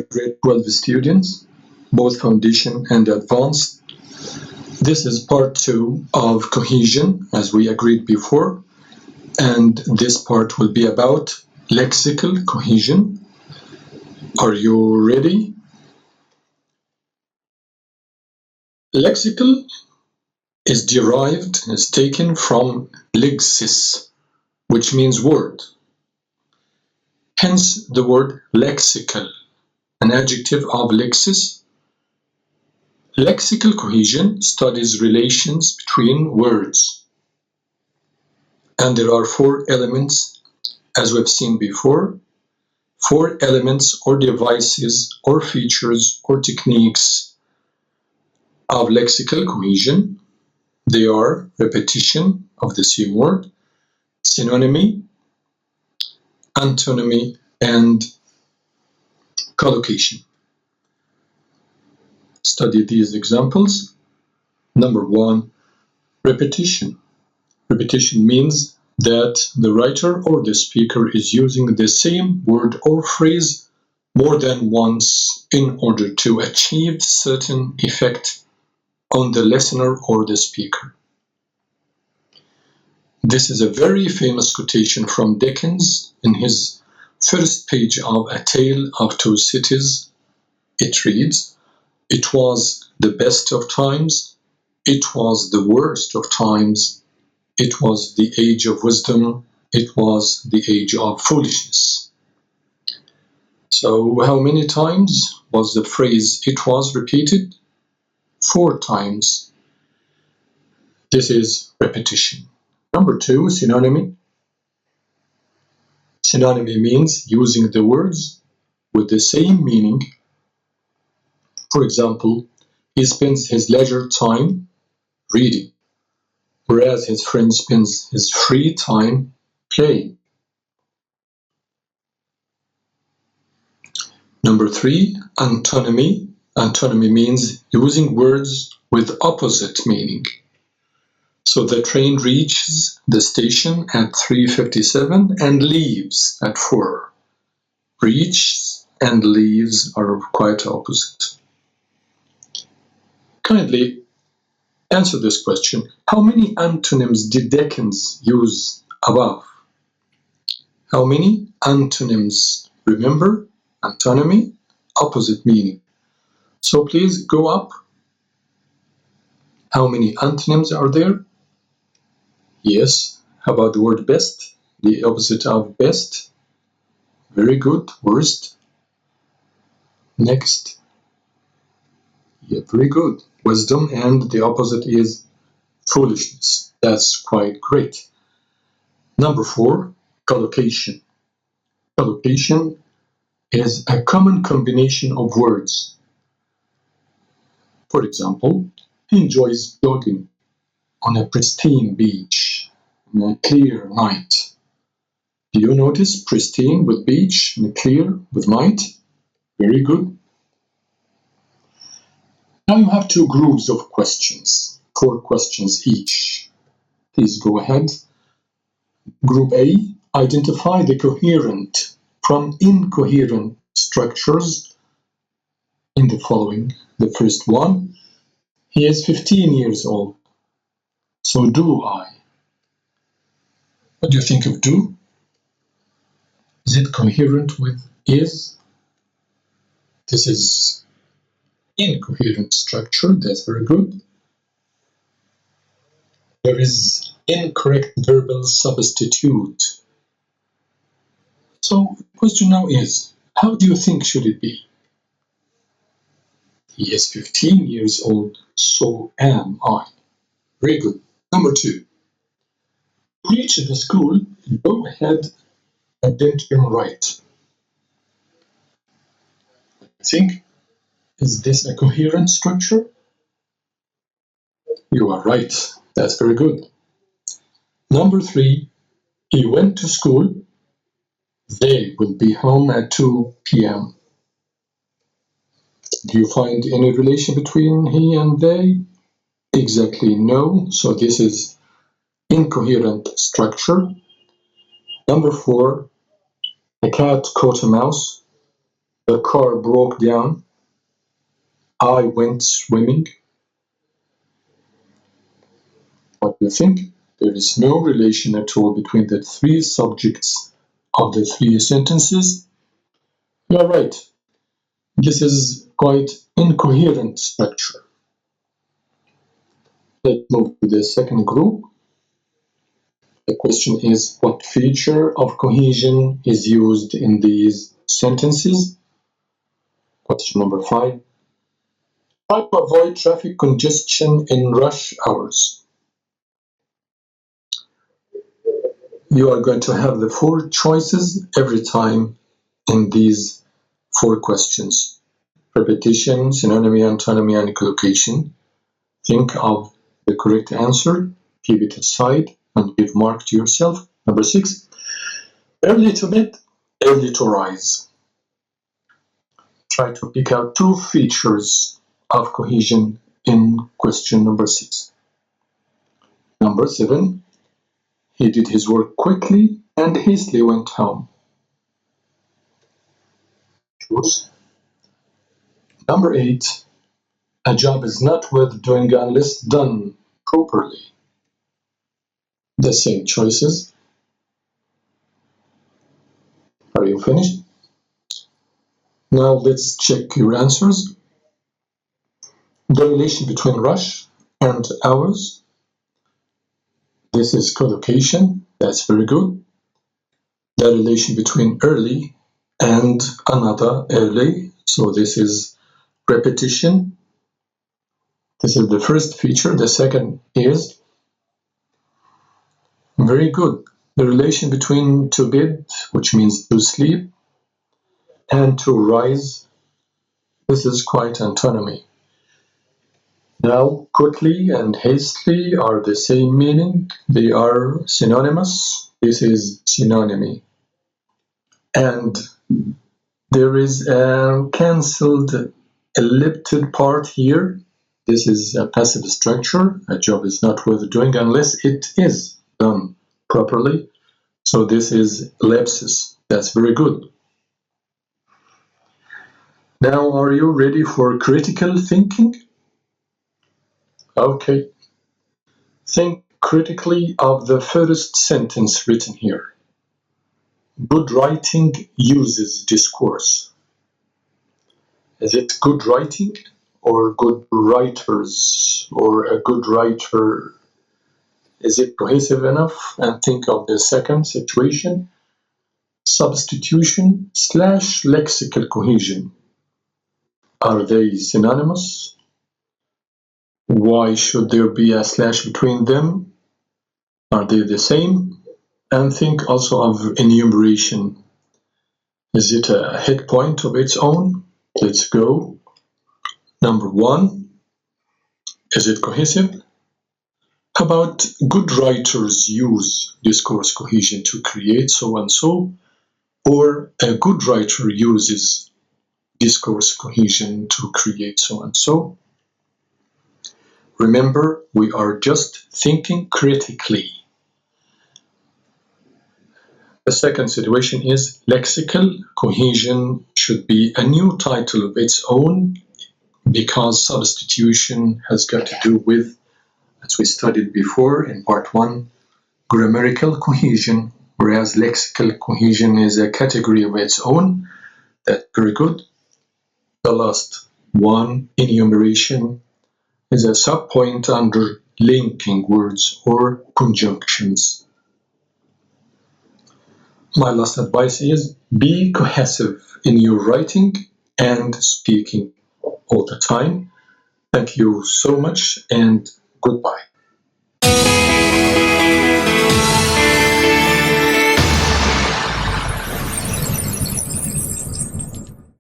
grade 12 students, both foundation and advanced. This is part 2 of cohesion, as we agreed before, and this part will be about lexical cohesion. Are you ready? Lexical is taken from lexis, which means word. Hence the word lexical, an adjective of lexis. Lexical cohesion studies relations between words. And there are 4 elements, as we've seen before. 4 elements or devices or features or techniques of lexical cohesion. They are repetition of the same word, synonymy, antonymy, and collocation. Study these examples. Number 1, repetition. Repetition means that the writer or the speaker is using the same word or phrase more than once in order to achieve certain effect on the listener or the speaker. This is a very famous quotation from Dickens in his first page of A Tale of Two Cities. It reads, "It was the best of times, it was the worst of times, it was the age of wisdom, it was the age of foolishness." So how many times was the phrase "it was" repeated? 4 times. This is repetition. Number 2, synonymy. Synonymy means using the words with the same meaning. For example, he spends his leisure time reading, whereas his friend spends his free time playing. Number 3, antonymy. Antonymy means using words with opposite meaning. So the train reaches the station at 3:57 and leaves at 4. Reaches and leaves are quite opposite. Kindly answer this question. How many antonyms did Dickens use above? How many antonyms? Remember, antonymy, opposite meaning. So please go up. How many antonyms are there? Yes. How about the word best? The opposite of best? Very good. Worst? Next. Yeah, very good. Wisdom, and the opposite is foolishness. That's quite great. Number 4, collocation. Collocation is a common combination of words. For example, he enjoys jogging on a pristine beach on a clear night. Do you notice pristine with beach and clear with night? Very good. Now you have 2 groups of questions, 4 questions each. Please go ahead. Group A, identify the coherent from incoherent structures in the following. The first one, he is 15 years old. So do I. What do you think of do? Is it coherent with is? This is incoherent structure. That's very good. There is incorrect verbal substitute. So the question now is, how do you think should it be? He is 15 years old, so am I. Very good. Number 2. Reach the school, go ahead and then turn right. I think, is this a coherent structure? You are right. That's very good. Number 3, he went to school. They will be home at 2 p.m. Do you find any relation between he and they? Exactly no. So this is incoherent structure. Number 4, a cat caught a mouse. The car broke down. I went swimming. What do you think? There is no relation at all between the three subjects of the three sentences. You are right. This is quite incoherent structure. Let's move to the second group. The question is, what feature of cohesion is used in these sentences? Question number 5. Try to avoid traffic congestion in rush hours. You are going to have the 4 choices every time in these 4 questions. Repetition, synonymy, antonymy, and collocation. Think of the correct answer, keep it aside, and give mark to yourself. Number 6. Early to bed, early to rise. Try to pick out 2 features of cohesion in question number 6. Number 7. He did his work quickly and hastily went home. Choose. Number 8. A job is not worth doing unless done properly. The same choices. Are you finished? Now let's check your answers. The relation between rush and hours. This is collocation. That's very good. The relation between early and another early. So this is repetition. This is the first feature. The second is very good. The relation between to bed, which means to sleep, and to rise. This is quite antonymy. Now, quickly and hastily are the same meaning. They are synonymous. This is synonymy. And there is a cancelled elliptic part here. This is a passive structure. A job is not worth doing unless it is done properly. So this is ellipsis. That's very good. Now, are you ready for critical thinking? Okay. Think critically of the first sentence written here. Good writing uses discourse. Is it good writing or good writers or a good writer? Is it cohesive enough? And think of the second situation. Substitution / lexical cohesion. Are they synonymous? Why should there be a slash between them? Are they the same? And think also of enumeration. Is it a hit point of its own? Let's go. Number 1. Is it cohesive? How about good writers use discourse cohesion to create so and so? Or a good writer uses discourse cohesion to create so and so? Remember, we are just thinking critically. The second situation is lexical cohesion should be a new title of its own because substitution has got to do with, as we studied before in part 1, grammatical cohesion, whereas lexical cohesion is a category of its own. That's very good. The last one, enumeration, is a subpoint under linking words or conjunctions. My last advice is be cohesive in your writing and speaking all the time. Thank you so much and goodbye.